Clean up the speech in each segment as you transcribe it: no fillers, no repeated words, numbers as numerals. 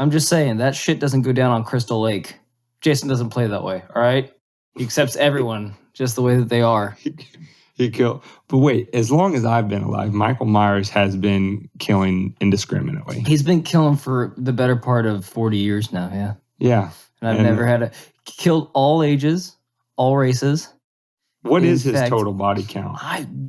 I'm just saying, that shit doesn't go down on Crystal Lake. Jason doesn't play that way, all right? He accepts everyone just the way that they are. He killed. But wait, as long as I've been alive, Michael Myers has been killing indiscriminately. He's been killing for the better part of 40 years now, yeah. Yeah. And I've never had killed all ages, all races. What is his total body count?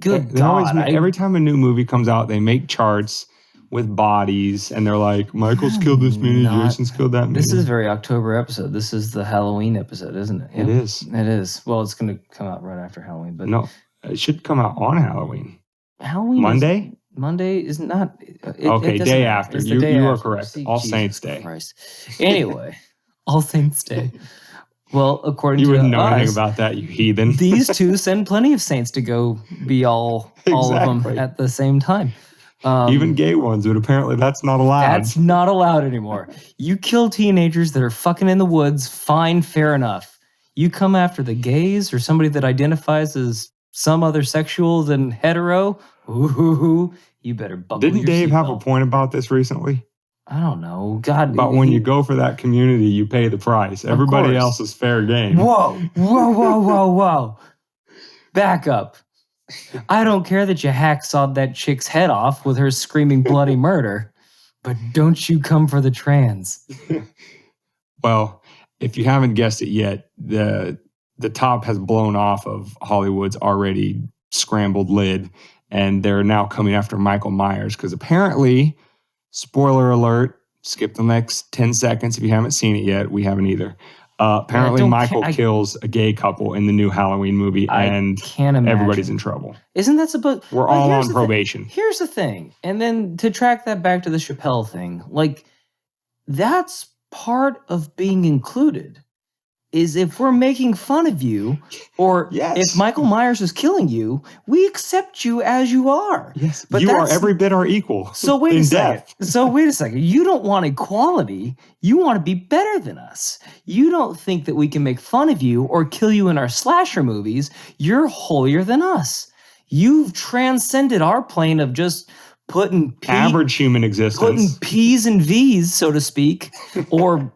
Good God. Every time a new movie comes out, they make charts with bodies, and they're like, Michael's killed this many, Jason's killed that many. This is a very October episode. This is the Halloween episode, isn't it? Yeah. It is. It is. Well, it's going to come out right after Halloween. But no, it should come out on Halloween. Halloween? Monday is not. Day after. You are correct. See, All Jesus Saints Day. Christ. Anyway, All Saints Day. Well, according to you wouldn't know anything about that, you heathen. These two send plenty of saints to go be all of them at the same time. Even gay ones, but apparently that's not allowed. That's not allowed anymore. You kill teenagers that are fucking in the woods, fine, fair enough. You come after the gays or somebody that identifies as some other sexual than hetero, you better buckle Didn't your Dave have seatbelt. a point about this recently? I don't know. God. About when you go for that community, you pay the price. Everybody else is fair game. Whoa. Back up. I don't care that you hacksawed that chick's head off with her screaming bloody murder, but don't you come for the trans. Well, if you haven't guessed it yet, the top has blown off of Hollywood's already scrambled lid, and they're now coming after Michael Myers because apparently, spoiler alert, skip the next 10 seconds if you haven't seen it yet. We haven't either. Apparently, Michael kills a gay couple in the new Halloween movie, and everybody's in trouble. Isn't that supposed? We're all on probation. Here's the thing, and then to track that back to the Chappelle thing, like that's part of being included. Is if we're making fun of you, or if Michael Myers is killing you, we accept you as you are. Yes, but you are every bit our equal. So wait a second. You don't want equality. You want to be better than us. You don't think that we can make fun of you or kill you in our slasher movies. You're holier than us. You've transcended our plane of just putting average human existence, putting P's and V's, so to speak, or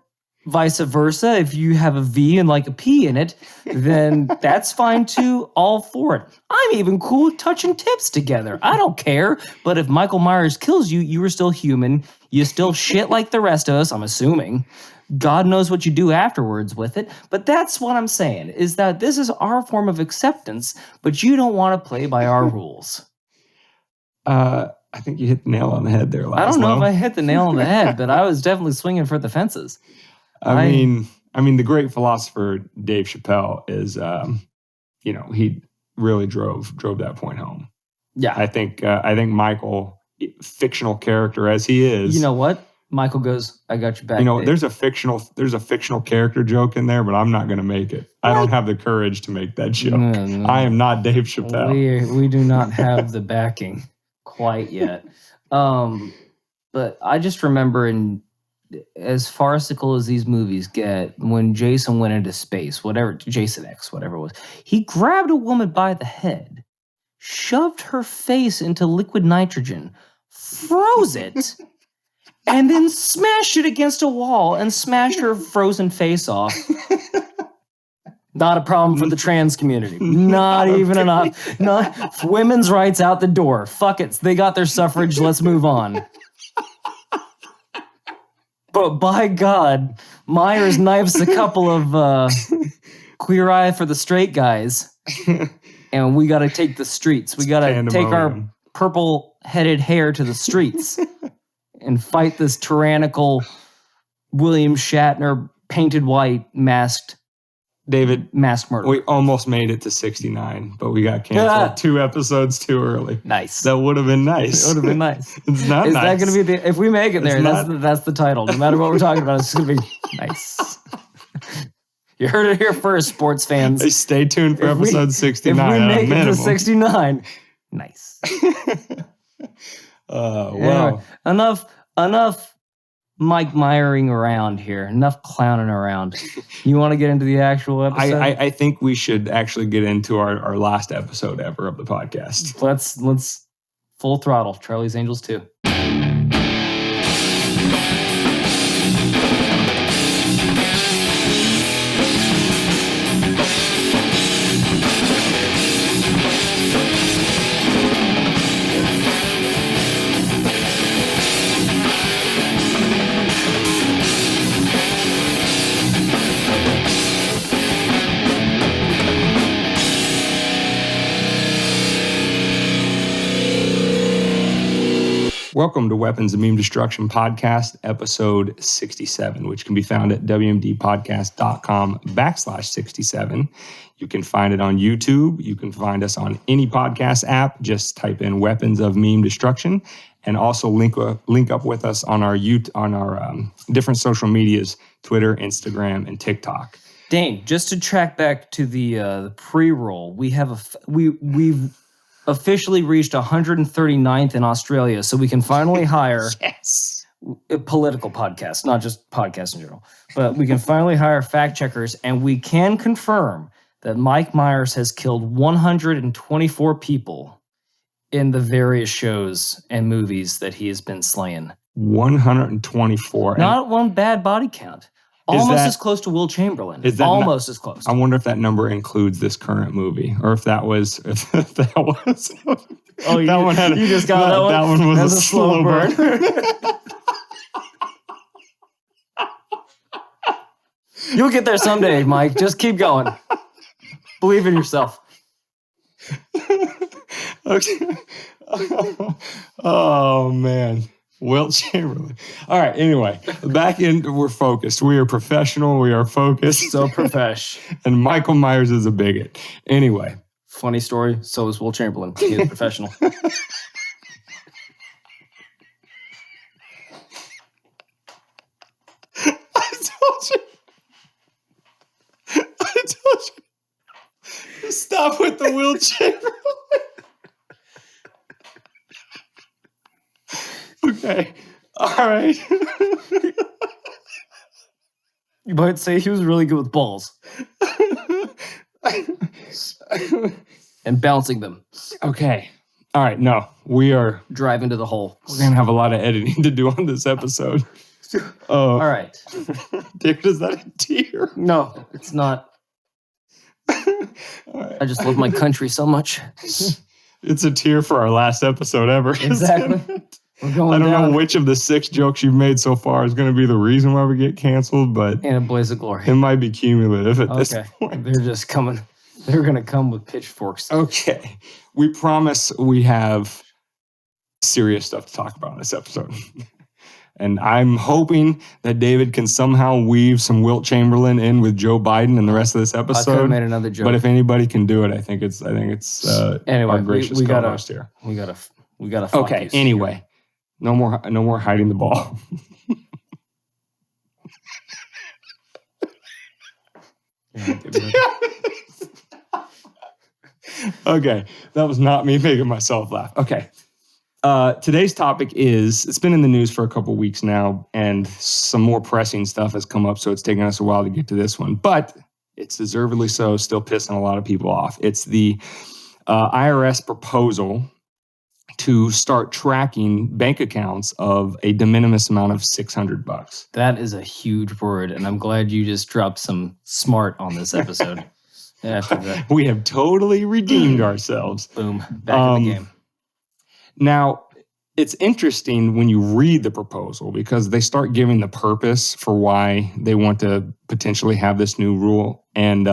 vice versa. If you have a V and like a P in it, then that's fine too. All for it. I'm even cool with touching tips together. I don't care. But if Michael Myers kills you, you are still human. You still shit like the rest of us, I'm assuming. God knows what you do afterwards with it. But that's what I'm saying, is that this is our form of acceptance, but you don't want to play by our rules. I think you hit the nail on the head there, Laszlo. I don't know if I hit the nail on the head, but I was definitely swinging for the fences. I mean, the great philosopher Dave Chappelle is, he really drove that point home. Yeah, I think Michael, fictional character as he is, you know what? Michael goes, "I got your back." Dave. there's a fictional character joke in there, but I'm not going to make it. What? I don't have the courage to make that joke. No. I am not Dave Chappelle. We do not have the backing quite yet. But I just remember as farcical as these movies get, when Jason went into space, Jason X, whatever it was, he grabbed a woman by the head, shoved her face into liquid nitrogen, froze it, and then smashed it against a wall and smashed her frozen face off. Not a problem for the trans community. Not even enough. Not women's rights out the door. Fuck it. They got their suffrage. Let's move on. But by God, Myers knifes a couple of queer eye for the straight guys. And we got to take the streets. We got to take our purple-headed hair to the streets and fight this tyrannical William Shatner painted white masked mask murder. We almost made it to 69, but we got canceled 2 episodes too early. Nice. That would have been nice. It would have been nice. It's not Is nice. that going to be if we make it there, that's the title. No matter what we're talking about, it's going to be nice. You heard it here first, sports fans. Hey, stay tuned for episode 69. If we make it to 69, nice. Well, anyway, enough Mike Myering around here. Enough clowning around. You want to get into the actual episode? I think we should actually get into our last episode ever of the podcast. Let's full throttle. Charlie's Angels 2. Welcome to Weapons of Meme Destruction Podcast, episode 67, which can be found at wmdpodcast.com/67. You can find it on YouTube. You can find us on any podcast app. Just type in Weapons of Meme Destruction, and also link up with us on our different social medias, Twitter, Instagram, and TikTok. Dane, just to track back to the pre-roll, we've officially reached 139th in Australia, so we can finally hire a political podcast, not just podcasts in general, but we can finally hire fact checkers, and we can confirm that Mike Myers has killed 124 people in the various shows and movies that he has been slaying. 124. Not one bad body count. Almost as close to Will Chamberlain. Almost as close. I wonder if that number includes this current movie, or if that was. Oh, that one had. You just got that one. That one was a slow burn. You'll get there someday, Mike. Just keep going. Believe in yourself. Okay. Oh man. Wilt Chamberlain. All right. Anyway, we're focused. We are professional. We are focused. So profesh. And Michael Myers is a bigot. Anyway. Funny story. So is Will Chamberlain. He is professional. I told you. Stop with the Will Chamberlain. Okay. All right. You might say he was really good with balls. And bouncing them. Okay. All right. No, we are driving to the hole. We're going to have a lot of editing to do on this episode. All right. David, is that a tear? No, it's not. Right. I just love my country so much. It's a tear for our last episode ever. Exactly. I don't know which of the 6 jokes you've made so far is going to be the reason why we get canceled, but in a blaze of glory. It might be cumulative at this point. They're just coming. They're going to come with pitchforks. Okay. We promise we have serious stuff to talk about in this episode. And I'm hoping that David can somehow weave some Wilt Chamberlain in with Joe Biden in the rest of this episode. I could have made another joke. But if anybody can do it, I think it's anyway, our gracious co-host here. We gotta. Okay. Anyway. No more hiding the ball. Okay, that was not me making myself laugh. Okay. Today's topic it's been in the news for a couple weeks now, and some more pressing stuff has come up, so it's taken us a while to get to this one. But it's deservedly so, still pissing a lot of people off. It's the IRS proposal to start tracking bank accounts of a de minimis amount of $600. That is a huge word, and I'm glad you just dropped some smart on this episode. After that. We have totally redeemed ourselves. Boom, back in the game. Now, it's interesting when you read the proposal because they start giving the purpose for why they want to potentially have this new rule, and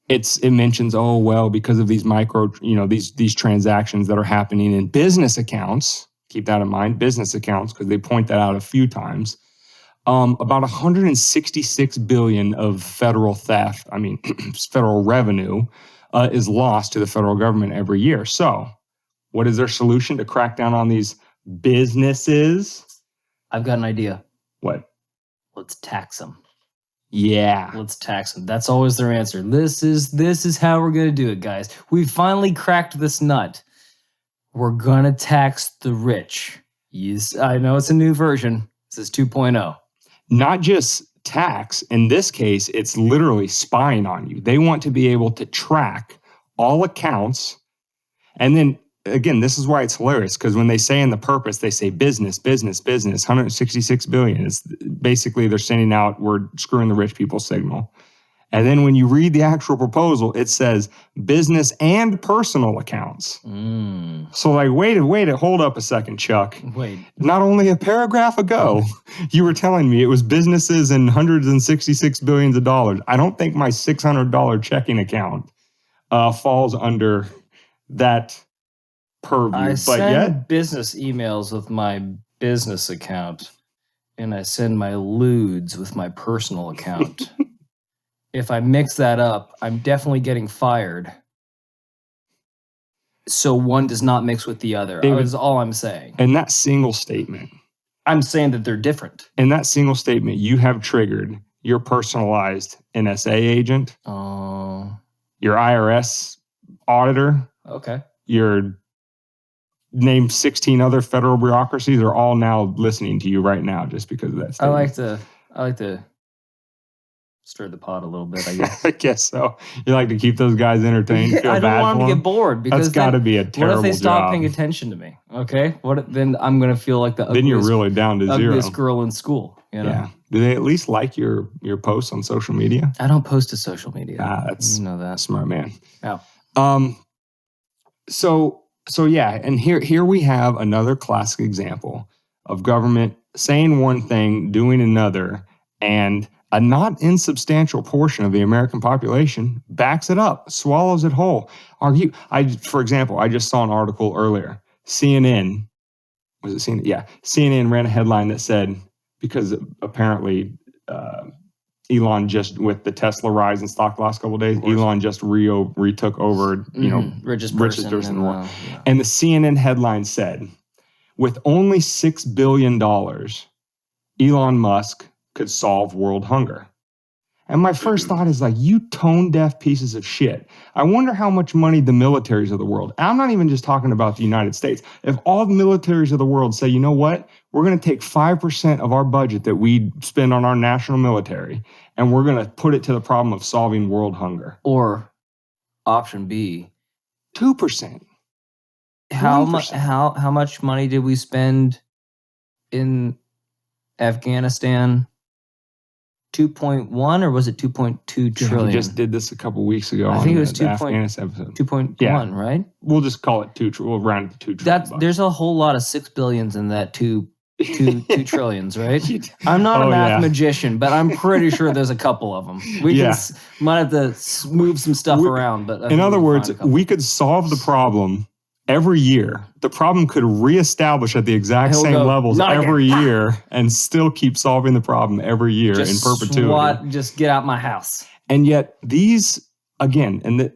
it mentions, oh, well, because of these these transactions that are happening in business accounts, keep that in mind, business accounts, because they point that out a few times, about 166 billion of federal theft, federal revenue, is lost to the federal government every year. So what is their solution to crack down on these businesses? I've got an idea. What? Let's tax them. Yeah. Let's tax them. That's always their answer. This is how we're going to do it, guys. We finally cracked this nut. We're going to tax the rich. Yes, I know it's a new version. This is 2.0. Not just tax. In this case, it's literally spying on you. They want to be able to track all accounts. And then, again, this is why it's hilarious, because when they say in the purpose, they say business, 166 billion. It's basically they're sending out, we're screwing the rich people signal. And then when you read the actual proposal, it says business and personal accounts. So like, wait, hold up a second, Chuck. Wait. Not only a paragraph ago, you were telling me it was businesses and hundreds and 66 billions of dollars. I don't think my $600 checking account falls under that purview. I But send yet, business emails with my business account, and I send my lewds with my personal account. If I mix that up, I'm definitely getting fired. So one does not mix with the other. David, That's all I'm saying. in that single statement, I'm saying that they're different. in that single statement, you have triggered your personalized NSA agent, Oh, your IRS auditor, okay. your name 16 other federal bureaucracies are all now listening to you right now just because of that I statement. like to stir the pot a little bit, I guess. I guess so. You like to keep those guys entertained. Feel I don't bad want for them to them? get bored because That's got to be a terrible what if they stop job. paying attention to me? Okay, then I'm gonna feel like the Then you're really down to zero. ugliest girl in school. You know? Yeah. Do they at least like your posts on social media? I don't post to social media. That's you know that. smart, man. Yeah. So yeah, and here we have another classic example of government saying one thing, doing another, and a not insubstantial portion of the American population backs it up, swallows it whole. For example, I just saw an article earlier. CNN, was it CNN? Yeah, CNN ran a headline that said, because apparently Elon just, with the Tesla rise in stock the last couple of days, Elon just retook over, richest person person in the world. yeah. And the CNN headline said, with only $6 billion, Elon Musk could solve world hunger. And my first thought is like, you tone-deaf pieces of shit. I wonder how much money the militaries of the world, and I'm not even just talking about the United States, if all the militaries of the world say, you know what, we're going to take 5% of our budget that we spend on our national military, and we're going to put it to the problem of solving world hunger. Or option B, 2%. How much money did we spend in Afghanistan? 2.1 or was it 2.2 trillion? We just did this a couple weeks ago. I think it was the Afghanistan episode. 2.1, right? We'll just call it 2. We'll round it to 2 trillion. There's a whole lot of 6 billions in that 2 trillions, right? I'm not a math magician, but I'm pretty sure there's a couple of them. We might have to move some stuff around. But in other words, we could solve the problem every year. The problem could reestablish at the exact same levels every year and still keep solving the problem every year in perpetuity. Just get out my house. And yet these, again, and the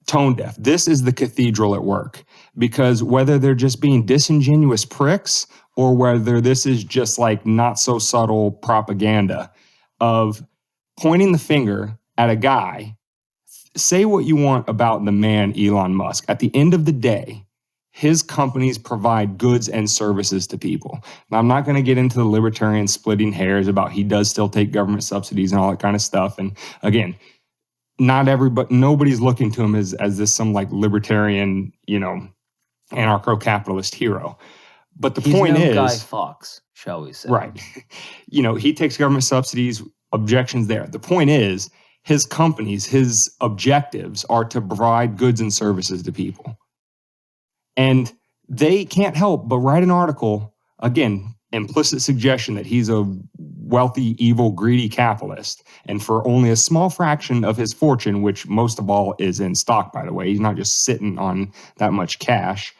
tone deaf, this is the cathedral at work. Because whether they're just being disingenuous pricks or whether this is just like not so subtle propaganda of pointing the finger at a guy, say what you want about the man Elon Musk. At the end of the day, his companies provide goods and services to people. Now, I'm not going to get into the libertarian splitting hairs about he does still take government subsidies and all that kind of stuff. And again, nobody's looking to him as this some like libertarian, anarcho-capitalist hero. But the point is, Guy Fawkes, shall we say? Right. He takes government subsidies, objections there. The point is, his companies, his objectives are to provide goods and services to people. And they can't help but write an article, again, implicit suggestion that he's a wealthy, evil, greedy capitalist. And for only a small fraction of his fortune, which most of all is in stock, by the way, he's not just sitting on that much cash,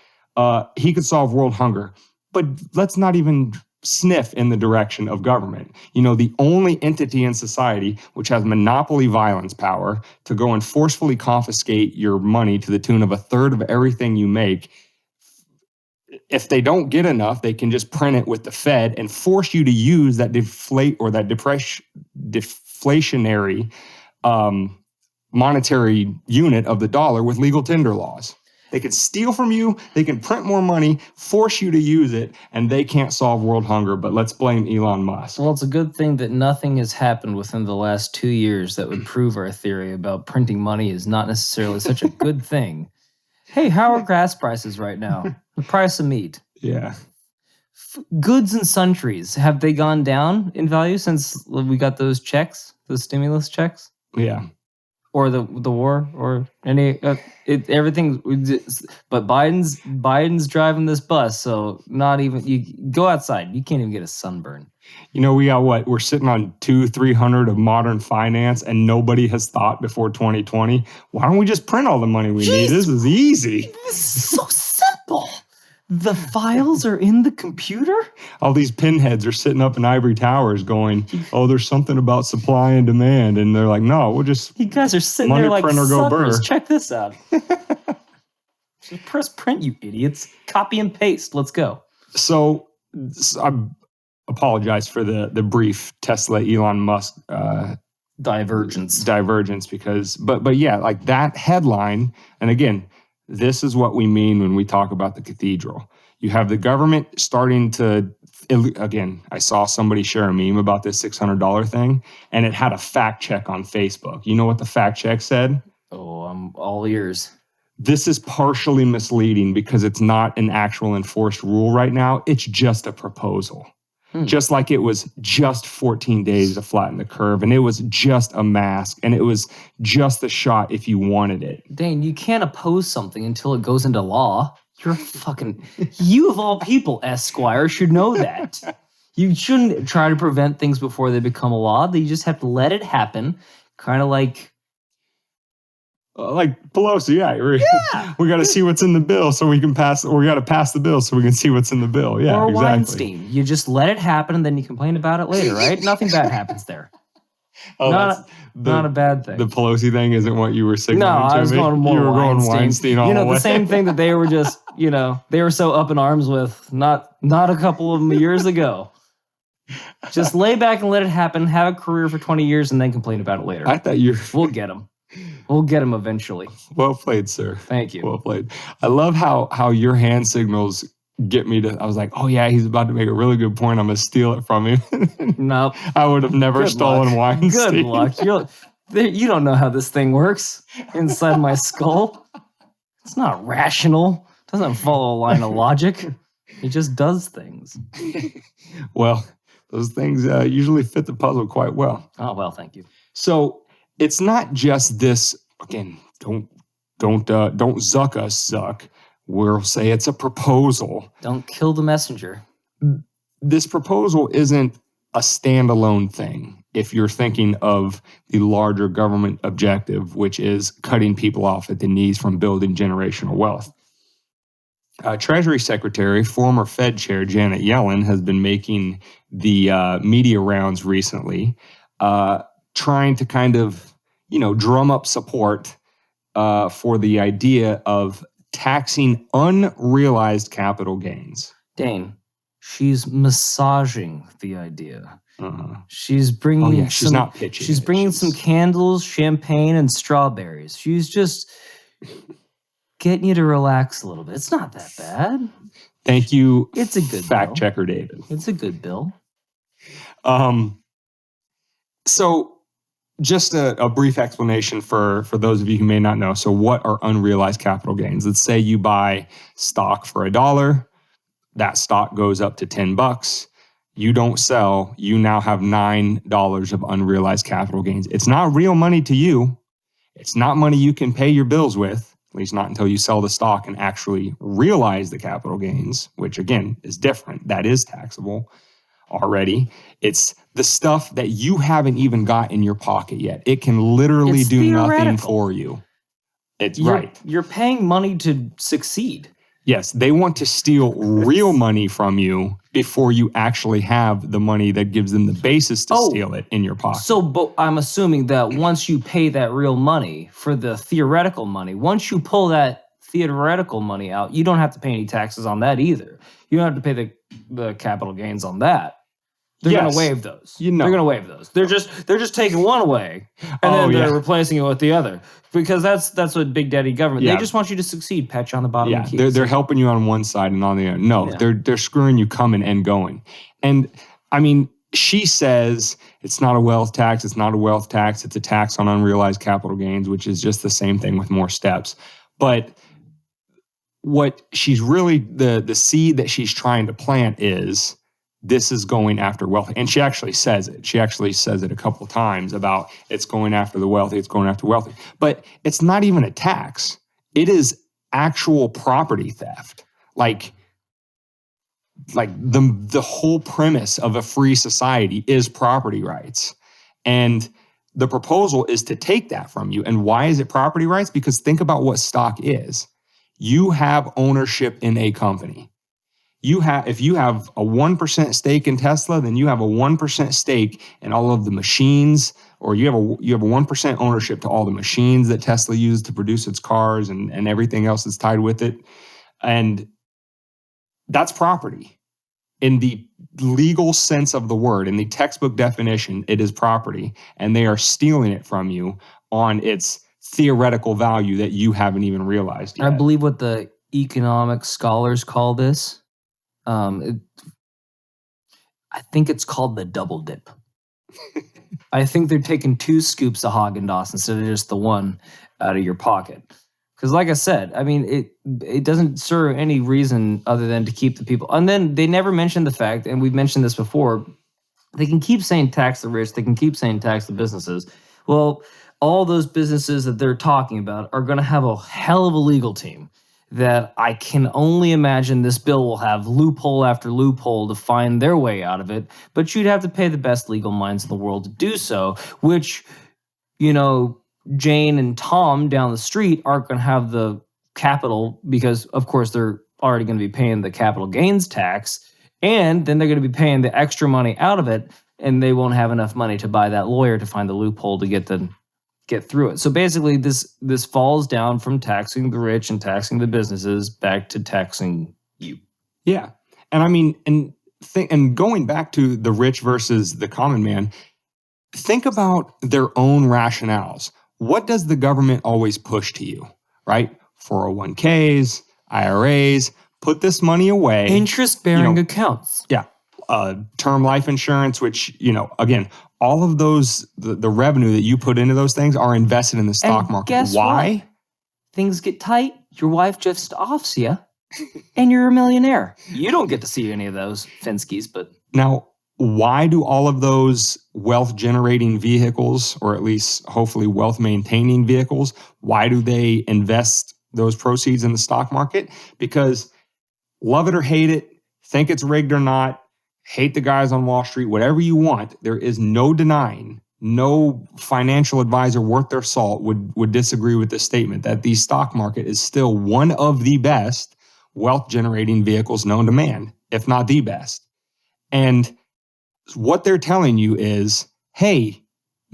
he could solve world hunger. But let's not even sniff in the direction of government. The only entity in society which has monopoly violence power to go and forcefully confiscate your money to the tune of 1/3 of everything you make. If they don't get enough, they can just print it with the Fed and force you to use that deflationary monetary unit of the dollar with legal tender laws. They can steal from you, they can print more money, force you to use it, and they can't solve world hunger, but let's blame Elon Musk. Well, it's a good thing that nothing has happened within the last 2 years that would prove our theory about printing money is not necessarily such a good thing. Hey, how are gas prices right now? The price of meat. Yeah. Goods and sundries, have they gone down in value since we got those checks, those stimulus checks? Yeah. Or the war, or any everything, but Biden's driving this bus, so not even you go outside, you can't even get a sunburn. We got what? We're sitting on 200-300 of modern finance, and nobody has thought before 2020. Why don't we just print all the money we need? This is easy. This is so simple. Oh, the files are in the computer? All these pinheads are sitting up in ivory towers going, oh, there's something about supply and demand. And they're like, no, we'll just... You guys are sitting money there like print or go suckers. burr. Check this out. Just press print, you idiots. Copy and paste. Let's go. So I apologize for the brief Tesla Elon Musk divergence because, but yeah, like that headline. And again, this is what we mean when we talk about the cathedral. You have the government starting to, again, I saw somebody share a meme about this $600 thing, and it had a fact check on Facebook. You know what the fact check said? Oh, I'm all ears. This is partially misleading because it's not an actual enforced rule right now. It's just a proposal. Just like it was just 14 days to flatten the curve, and it was just a mask, and it was just a shot if you wanted it. Dane, you can't oppose something until it goes into law. You're fucking... You of all people, Esquire, should know that. You shouldn't try to prevent things before they become a law. You just have to let it happen. Kind of like Pelosi, yeah. We got to see what's in the bill so we can pass, or we got to pass the bill so we can see what's in the bill. Yeah, or exactly. Weinstein. You just let it happen and then you complain about it later, right? Nothing bad happens there. Oh, not a bad thing. The Pelosi thing isn't what you were signaling No, to I was me. going more You were Weinstein. going Weinstein all the way. The same thing that they were just, they were so up in arms with not a couple of years ago. Just lay back and let it happen, have a career for 20 years, and then complain about it later. I thought We'll get them. We'll get him eventually. Well played, sir. Thank you. Well played. I love how your hand signals get me to... I was like, oh yeah, he's about to make a really good point. I'm going to steal it from him. Nope. I would have never stolen Weinstein. Good luck. You don't know how this thing works inside my skull. It's not rational. It doesn't follow a line of logic. It just does things. Well, those things usually fit the puzzle quite well. Oh, well, thank you. So it's not just this, again, don't zuck us, Zuck. We'll say it's a proposal. Don't kill the messenger. This proposal isn't a standalone thing if you're thinking of the larger government objective, which is cutting people off at the knees from building generational wealth. Treasury Secretary, former Fed Chair Janet Yellen, has been making the media rounds recently, trying to kind of, drum up support for the idea of taxing unrealized capital gains. Dane, she's massaging the idea. Uh-huh. She's bringing she's not pitching. She's bringing some candles, champagne, and strawberries. She's just getting you to relax a little bit. It's not that bad. Thank you. It's a good fact bill. checker, David. It's a good bill. So just a brief explanation for those of you who may not know. So what are unrealized capital gains? Let's say you buy stock for $1. That stock goes up to $10. You don't sell. You now have $9 of unrealized capital gains. It's not real money to you. It's not money you can pay your bills with, at least not until you sell the stock and actually realize the capital gains, which again is different. That is taxable already. It's the stuff that you haven't even got in your pocket yet. It can literally do nothing for you. It's right. You're paying money to succeed. Yes, they want to steal real money from you before you actually have the money that gives them the basis to steal it in your pocket. So, but I'm assuming that once you pay that real money for the theoretical money, once you pull that theoretical money out, you don't have to pay any taxes on that either. You don't have to pay the capital gains on that. They're going to waive those. They're going to waive those. They're just taking one away and then they're replacing it with the other. Because that's what Big Daddy government. They just want you to succeed, pat you on the bottom of the keys. They're helping you on one side and on the other. No, they're screwing you coming and going. And I mean, she says it's not a wealth tax, it's a tax on unrealized capital gains, which is just the same thing with more steps. But what she's really the seed that she's trying to plant is this is going after wealth. And she actually says it. She actually says it a couple of times about it's going after the wealthy, it's going after wealthy. But it's not even a tax. It is actual property theft. Like the whole premise of a free society is property rights. And the proposal is to take that from you. And why is it property rights? Because think about what stock is. You have ownership in a company. If you have a 1% stake in Tesla, then you have a 1% stake in all of the machines, or you have a 1% ownership to all the machines that Tesla used to produce its cars and everything else that's tied with it. And that's property. In the legal sense of the word, in the textbook definition, it is property, and they are stealing it from you on its theoretical value that you haven't even realized yet. I believe what the economic scholars call this, I think it's called the double dip. I think they're taking 2 scoops of Haagen-Dazs instead of just the one out of your pocket. Because like I said, I mean, it doesn't serve any reason other than to keep the people. And then they never mention the fact, and we've mentioned this before, they can keep saying tax the rich, they can keep saying tax the businesses. Well, all those businesses that they're talking about are going to have a hell of a legal team that I can only imagine this bill will have loophole after loophole to find their way out of it. But you'd have to pay the best legal minds in the world to do so, which, you know, Jane and Tom down the street aren't going to have the capital because, of course, they're already going to be paying the capital gains tax. And then they're going to be paying the extra money out of it, and they won't have enough money to buy that lawyer to find the loophole to get through it. So basically, this falls down from taxing the rich and taxing the businesses back to taxing you. Yeah, and I mean, and going back to the rich versus the common man, think about their own rationales. What does the government always push to you, right? 401ks, IRAs, put this money away. Interest-bearing accounts. Yeah. Term life insurance, which, again, all of those, the revenue that you put into those things are invested in the stock market. Guess Why? What? Things get tight, your wife just offs you, and you're a millionaire. You don't get to see any of those Finskys, but... Now, why do all of those wealth-generating vehicles, or at least hopefully wealth-maintaining vehicles, why do they invest those proceeds in the stock market? Because love it or hate it, think it's rigged or not, hate the guys on Wall Street, whatever you want, there is no denying, no financial advisor worth their salt would disagree with the statement that the stock market is still one of the best wealth-generating vehicles known to man, if not the best. And what they're telling you is, hey,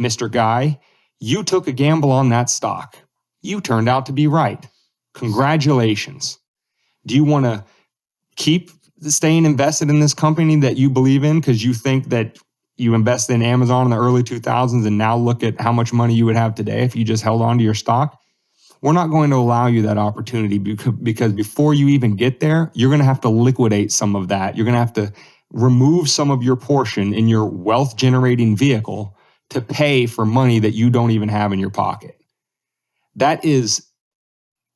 Mr. Guy, you took a gamble on that stock. You turned out to be right. Congratulations. Do you want to keep staying invested in this company that you believe in because you think that you invested in Amazon in the early 2000s and now look at how much money you would have today if you just held on to your stock? We're not going to allow you that opportunity because before you even get there, you're going to have to liquidate some of that. You're going to have to remove some of your portion in your wealth-generating vehicle to pay for money that you don't even have in your pocket. That is...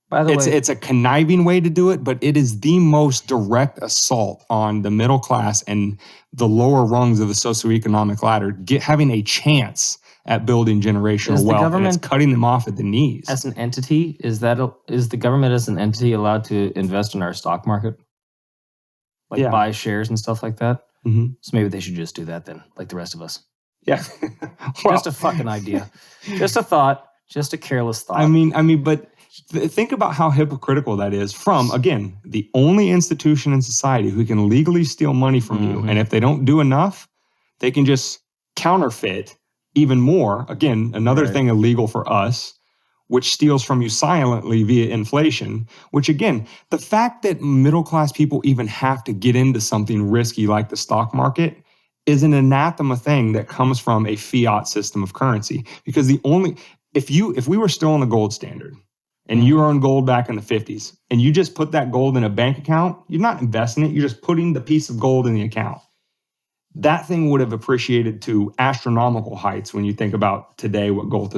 By the way, it's a conniving way to do it, but it is the most direct assault on the middle class and the lower rungs of the socioeconomic ladder having a chance at building generational wealth, and it's cutting them off at the knees. As an entity, is the government as an entity allowed to invest in our stock market? Like buy shares and stuff like that? Mm-hmm. So maybe they should just do that then, like the rest of us. Yeah. Just a fucking idea. Just a thought. Just a careless thought. I mean, but... Think about how hypocritical that is from, again, the only institution in society who can legally steal money from you. And if they don't do enough, they can just counterfeit even more. Again, another thing illegal for us, which steals from you silently via inflation, which again, the fact that middle-class people even have to get into something risky like the stock market is an anathema thing that comes from a fiat system of currency. Because if we were still on the gold standard, and you own gold back in the 50s, and you just put that gold in a bank account, you're not investing it, you're just putting the piece of gold in the account. That thing would have appreciated to astronomical heights when you think about today what gold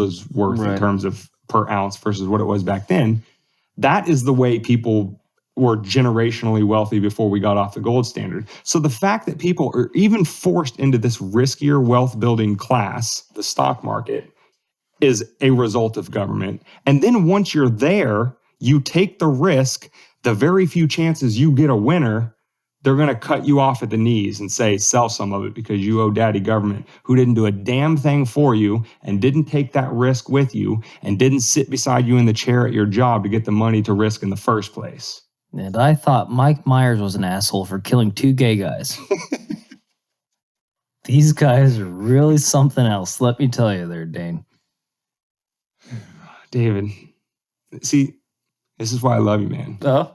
is worth in terms of per ounce versus what it was back then. That is the way people were generationally wealthy before we got off the gold standard. So the fact that people are even forced into this riskier wealth building class, the stock market, is a result of government. And then once you're there, you take the risk, the very few chances you get a winner, they're going to cut you off at the knees and say, sell some of it because you owe daddy government, who didn't do a damn thing for you and didn't take that risk with you and didn't sit beside you in the chair at your job to get the money to risk in the first place. And I thought Mike Myers was an asshole for killing 2 gay guys. These guys are really something else. Let me tell you there, Dane. David, see, this is why I love you, man. Oh?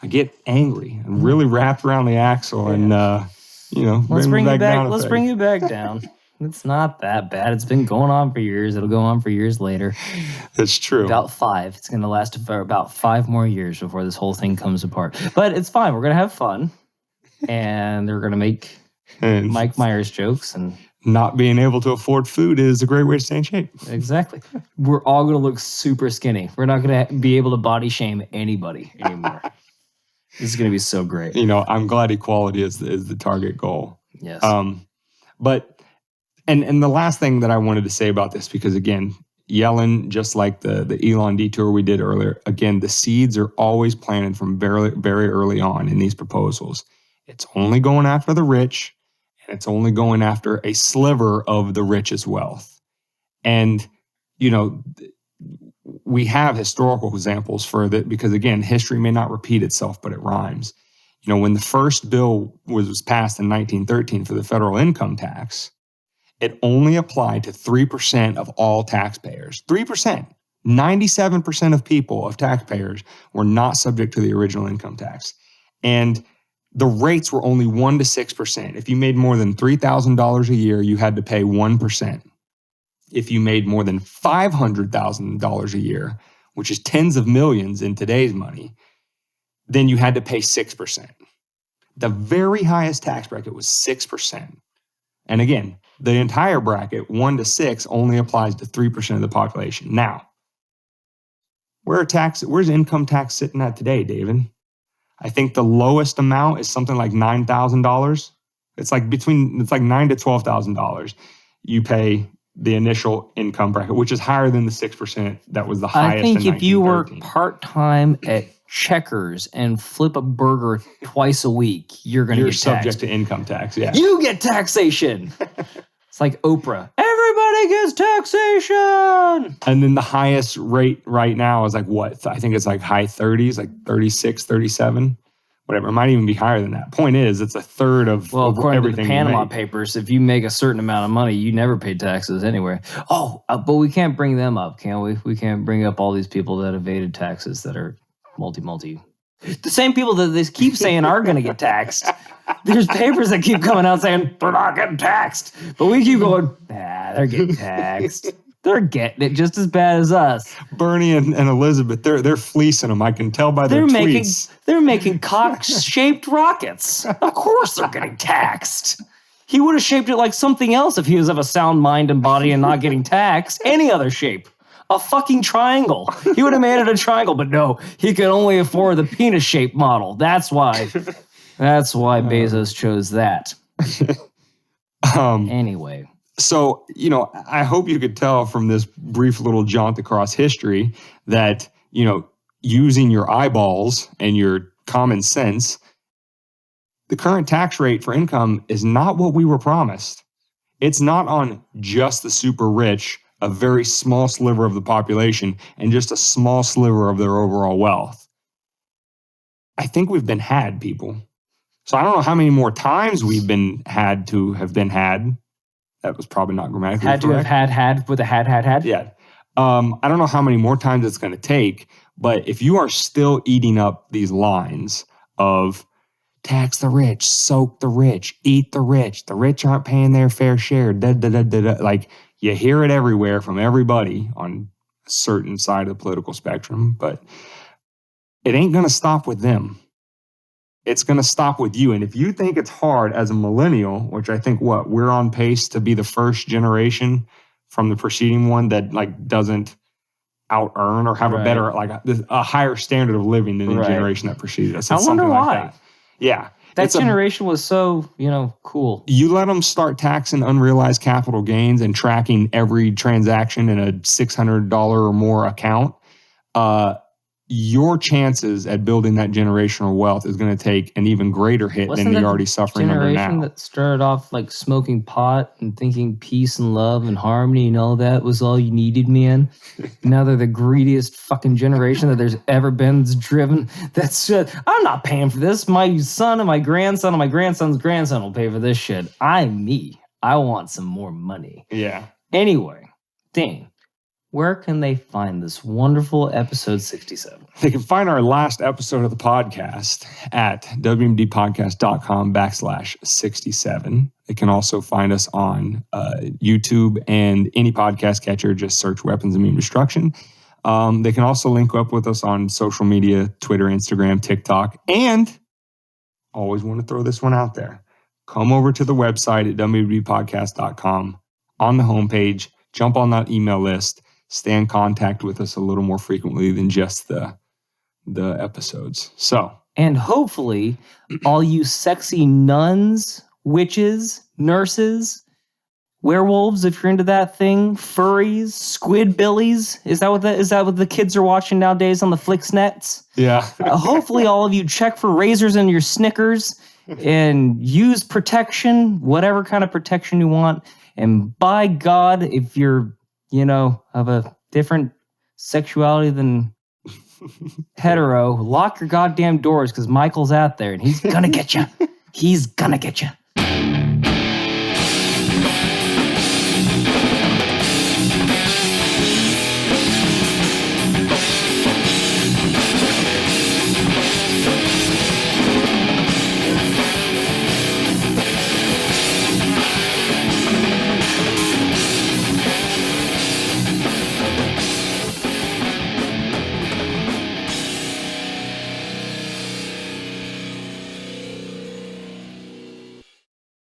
I get angry and really wrapped around the axle and, Let's bring you back. Let's bring bring you back down. It's not that bad. It's been going on for years. It'll go on for years later. That's true. About 5. It's going to last for about 5 more years before this whole thing comes apart. But it's fine. We're going to have fun. And they're going to make Mike Myers jokes. And not being able to afford food is a great way to stay in shape. Exactly. We're all going to look super skinny. We're not going to be able to body shame anybody anymore. This is going to be so great. I'm glad equality is the target goal. Yes. But the last thing that I wanted to say about this, because again, Yellen, just like the Elon detour we did earlier, again, the seeds are always planted from very, very early on in these proposals. It's only going after the rich, and it's only going after a sliver of the rich's wealth. And, we have historical examples for that because, again, history may not repeat itself, but it rhymes. When the first bill was passed in 1913 for the federal income tax, it only applied to 3% of all taxpayers. 3%. 97% of taxpayers were not subject to the original income tax. And the rates were only 1% to 6%. If you made more than $3,000 a year, you had to pay 1%. If you made more than $500,000 a year, which is tens of millions in today's money, then you had to pay 6%. The very highest tax bracket was 6%. And again, the entire bracket, 1 to 6, only applies to 3% of the population. Now, where's income tax sitting at today, David? I think the lowest amount is something like $9,000. It's like $9,000 to $12,000. You pay the initial income bracket, which is higher than the 6% that was the highest. I think in if you work 1913. part-time at Checkers and flip a burger twice a week, you're going to get subject taxed. to income tax. Yeah, You get taxation. It's like Oprah. Everybody gets taxation. and then the highest rate right now is like what? I think it's like high 30s, like 36, 37. Whatever, it might even be higher than that. Point is, it's a third of According everything to the Panama Papers, if you make a certain amount of money, you never pay taxes anywhere. But we can't bring them up, can we? We can't bring up all these people that evaded taxes that are multi. The same people that they keep saying are going to get taxed. There's papers that keep coming out saying they're not getting taxed. But we keep going, they're getting taxed. They're getting it just as bad as us. Bernie and Elizabeth, they're fleecing them. I can tell by their tweets. They're making cock-shaped rockets. Of course they're getting taxed. He would have shaped it like something else if he was of a sound mind and body and not getting taxed. Any other shape. A fucking triangle. He would have made it a triangle, but no, he could only afford the penis-shaped model. That's why Bezos chose that. Anyway. So, I hope you could tell from this brief little jaunt across history that, using your eyeballs and your common sense, the current tax rate for income is not what we were promised. It's not on just the super rich, a very small sliver of the population, and just a small sliver of their overall wealth. I think we've been had, people. So I don't know how many more times we've been had. That was probably not grammatically correct. Had to have had with a had. Yeah. I don't know how many more times it's going to take, but if you are still eating up these lines of tax the rich, soak the rich, eat the rich aren't paying their fair share, like you hear it everywhere from everybody on a certain side of the political spectrum, but it ain't going to stop with them. It's going to stop with you. And if you think it's hard as a millennial, which I think we're on pace to be the first generation from the preceding one that doesn't out earn or have a better, a higher standard of living than the generation that preceded us. I wonder why. Like that. Yeah. That generation was so, cool. You let them start taxing unrealized capital gains and tracking every transaction in a $600 or more account. your chances at building that generational wealth is going to take an even greater hit Wasn't than that you're the already suffering under generation now. that started off like smoking pot and thinking peace and love and harmony and all that was all you needed, man? Now they're the greediest fucking generation that there's ever been. That's driven. That's shit. I'm not paying for this. My son and my grandson and my grandson's grandson will pay for this shit. I'm me. I want some more money. Yeah. Anyway, Dane, where can they find this wonderful episode 67? They can find our last episode of the podcast at wmdpodcast.com/67. They can also find us on YouTube and any podcast catcher. Just search Weapons of Immune Destruction. They can also link up with us on social media, Twitter, Instagram, TikTok. And always want to throw this one out there. Come over to the website at wmdpodcast.com. On the homepage, jump on that email list. Stay in contact with us a little more frequently than just the episodes. So, and hopefully, all you sexy nuns, witches, nurses, werewolves, if you're into that thing, furries, squidbillies, is that what the kids are watching nowadays on the Flixnets? Yeah. Hopefully, all of you check for razors in your Snickers and use protection, whatever kind of protection you want. And by God, if you're of a different sexuality than hetero, lock your goddamn doors because Michael's out there and he's gonna get you. He's gonna get you.